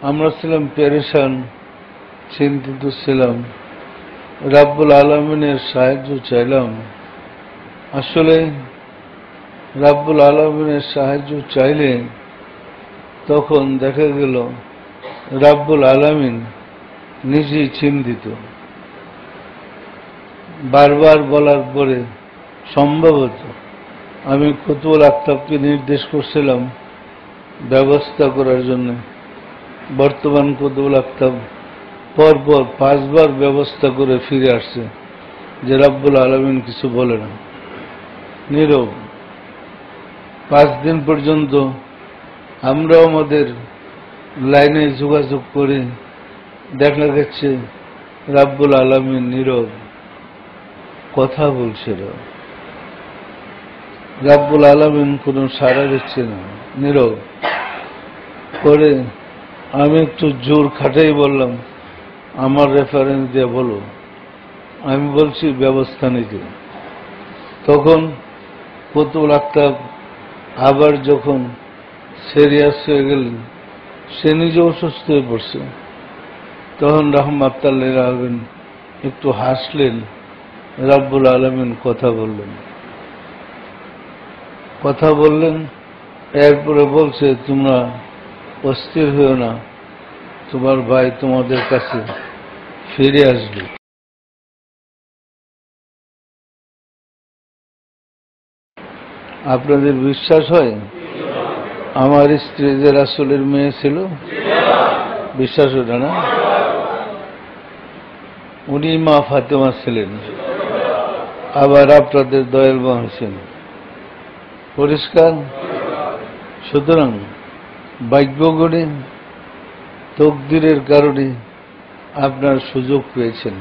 আমরা ছিলাম পেরেশান, চিন্তিত ছিলাম, রাব্বুল আলামিনের সাহায্য চাইলাম। আসলে রাব্বুল আলামিনের সাহায্য চাইলে তখন দেখা গেল রাব্বুল আলামিন নিজেই চিন্তিত। বারবার বলার পরে সম্ভবত আমি কুতুবুল আক্তাবকে নির্দেশ করছিলাম ব্যবস্থা করার জন্য। বর্তমান কুতুবুল আক্তাব পরপর 5 বার ব্যবস্থা করে ফিরে আসছে যে রাব্বুল আলামিন কিছু বলে না, নীরব। 5 দিন পর্যন্ত আমরা আমাদের লাইনে যোগাযোগ করে দেখা গেছে রাব্বুল আলামিন নীরব, কথা বলছে না। রাব্বুল আলামিন কোনো সাড়া দিচ্ছে না, নীরব। করে আমি একটু জোর খাটাই বললাম, আমার রেফারেন্স দিয়ে বলো। আমি বলছি ব্যবস্থা নিতে। তখন কুতুবুল আক্তাব আবার যখন সিরিয়াস হয়ে গেলেন, সে নিজে অসুস্থ হয়ে পড়ছে, তখন রাহমাতুল্লাহ আলাইহি একটু হাসলেন। রাব্বুল আলামিন কথা বললেন, এরপরে বলছে তোমরা অস্থির হয়েও না, তোমার ভাই তোমাদের কাছে ফিরে আসবে। আপনাদের বিশ্বাস হয়? আমার স্ত্রী যে রাসূলের মেয়ে ছিল, বিশ্বাস হয় না? উনি মা ফাতেমা ছিলেন, আবার আপনাদের দয়াল মা হোসেন। পরিষ্কার? সুতরাং ভাগ্য গড়ে তকদিরের কারণে আপনার সুযোগ পেয়েছেন।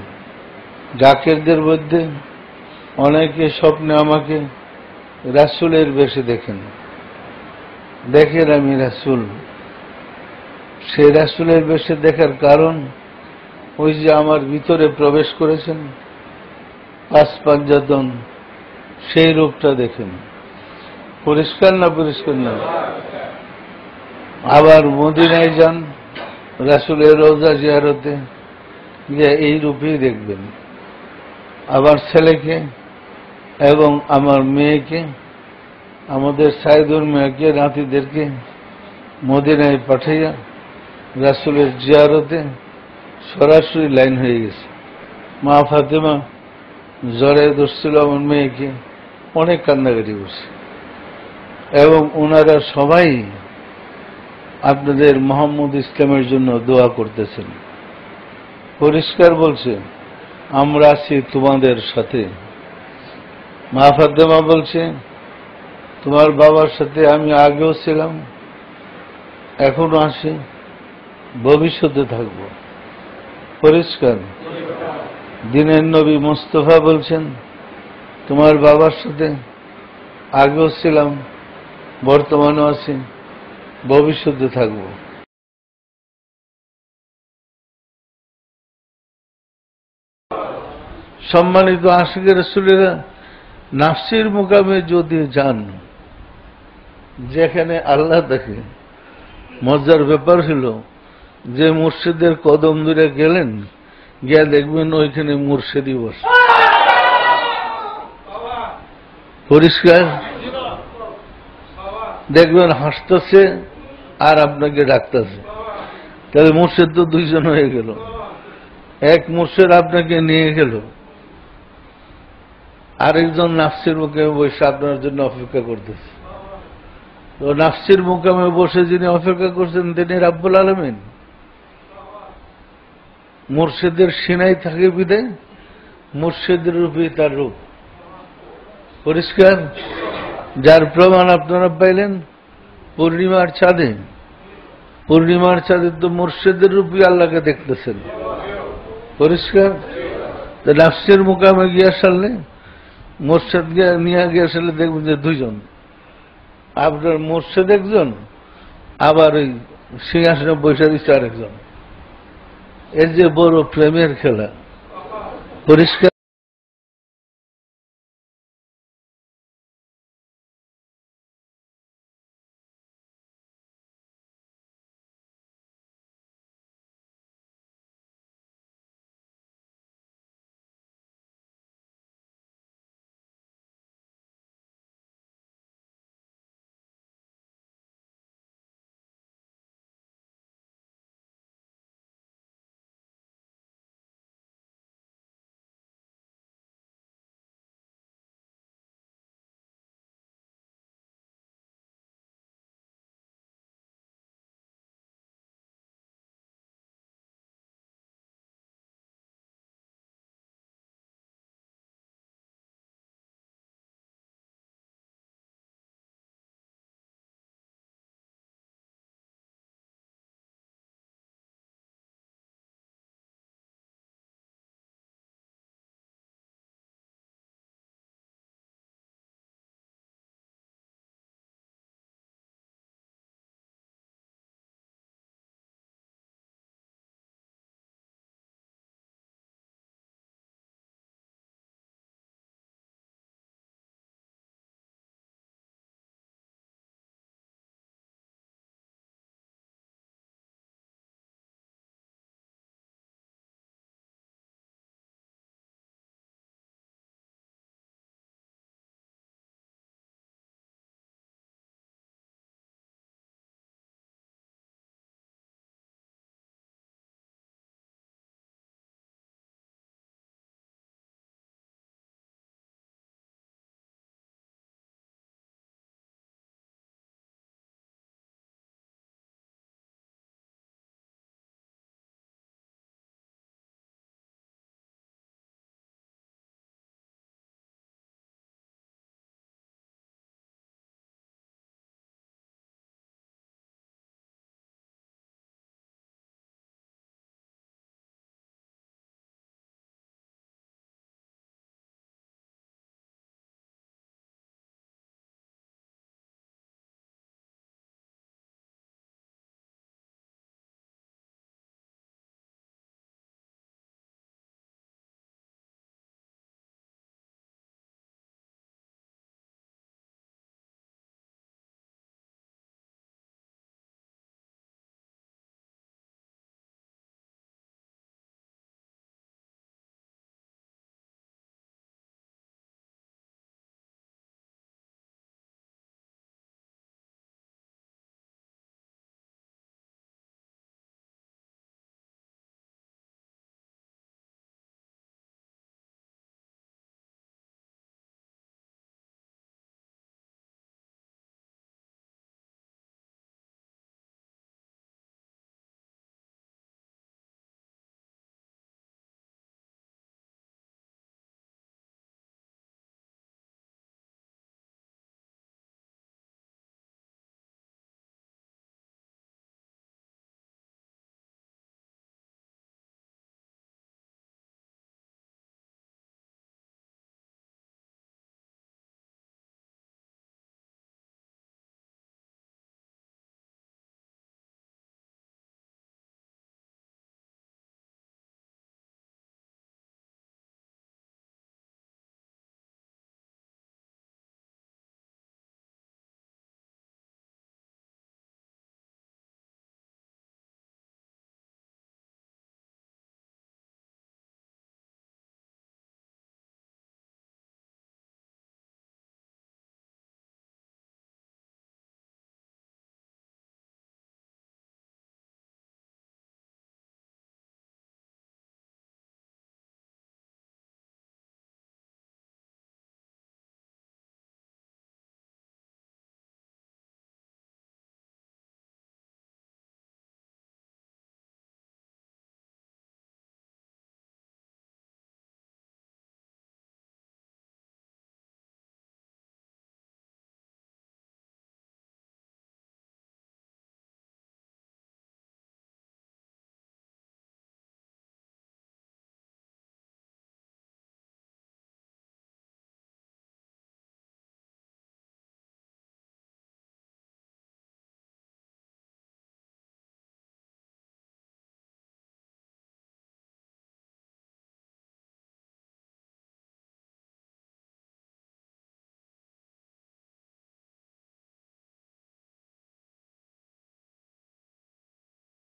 জাকেরদের মধ্যে অনেকে স্বপ্নে আমাকে রাসূলের বেশে দেখেন আমি রাসূল। সেই রাসূলের বেশে দেখার কারণ ওই যে আমার ভিতরে প্রবেশ করেছেন 5 পাঞ্জাতন, সেই রূপটা দেখেন। পরিষ্কার না? পরিষ্কার না? আবার মদিনায় যান রাসূলের রওজা জিয়ারতে, যে এই রূপেই দেখবেন। আবার ছেলেকে এবং আমার মেয়েকে, আমাদের সাইদুর মেয়েকে, নাতিদেরকে মদিনায় পাঠাইয়া রাসূলের জিয়ারতে সরাসরি লাইন হয়ে গেছে। মা ফাতেমা জ্বরে ধরছিল আমার মেয়েকে, অনেক কান্নাকাটি করছে, এবং ওনারা সবাই আপনাদের মোহাম্মদ ইসলামের জন্য দোয়া করতেছেন। পরিষ্কার বলছে, আমরা আছি তোমাদের সাথে। মা ফাতেমা বলছে, তোমার বাবার সাথে আমি আগেও ছিলাম, এখনো আছি, ভবিষ্যতে থাকব। পরিষ্কার? দিনের নবী মুস্তাফা বলছেন, তোমার বাবার সাথে আগেও ছিলাম, বর্তমানেও আছি, ভবিষ্যতে থাকব। সম্মানিত আশিকে রাসূলেরা, নাফসির মুকামে যদি যান, যেখানে আল্লাহ দেখে, মজার ব্যাপার হল যে মুর্শিদের কদম ধরে গেলেন, গিয়া দেখবেন ওইখানে মুর্শিদই বসে। পরিষ্কার? দেখবেন হাসতেছে আর আপনাকে ডাকতেছে। তাহলে মুর্শিদ তো 2 জন হয়ে গেল। এক মুর্শিদ আপনাকে নিয়ে গেল, আরেকজন নাফসির মুকামে বসে আপনার জন্য অপেক্ষা করতেছে। তো নাফসির মুকামে বসে যিনি অপেক্ষা করছেন তিনি রাব্বুল আলামিন। মুর্শিদের সিনাই থাকে বিদায় মুর্শিদের রূপই তার রূপ। পরিষ্কার? যার প্রমাণ আপনারা পাইলেন পূর্ণিমার চাঁদে। পূর্ণিমার চাঁদে তো মুর্শিদের রূপই আল্লাহকে দেখতেছেন। পরিষ্কার? তো নাফসির মুকামে গিয়া সারলে, মুর্শিদ নিয়ে গিয়ে আসলে দেখবেন যে 2 জন। আপনার মুর্শিদ একজন, আবার ওই সিংহাসনে বসে দিচ্ছে আরেকজন। এর যে বড় প্রেমের খেলা। পরিষ্কার?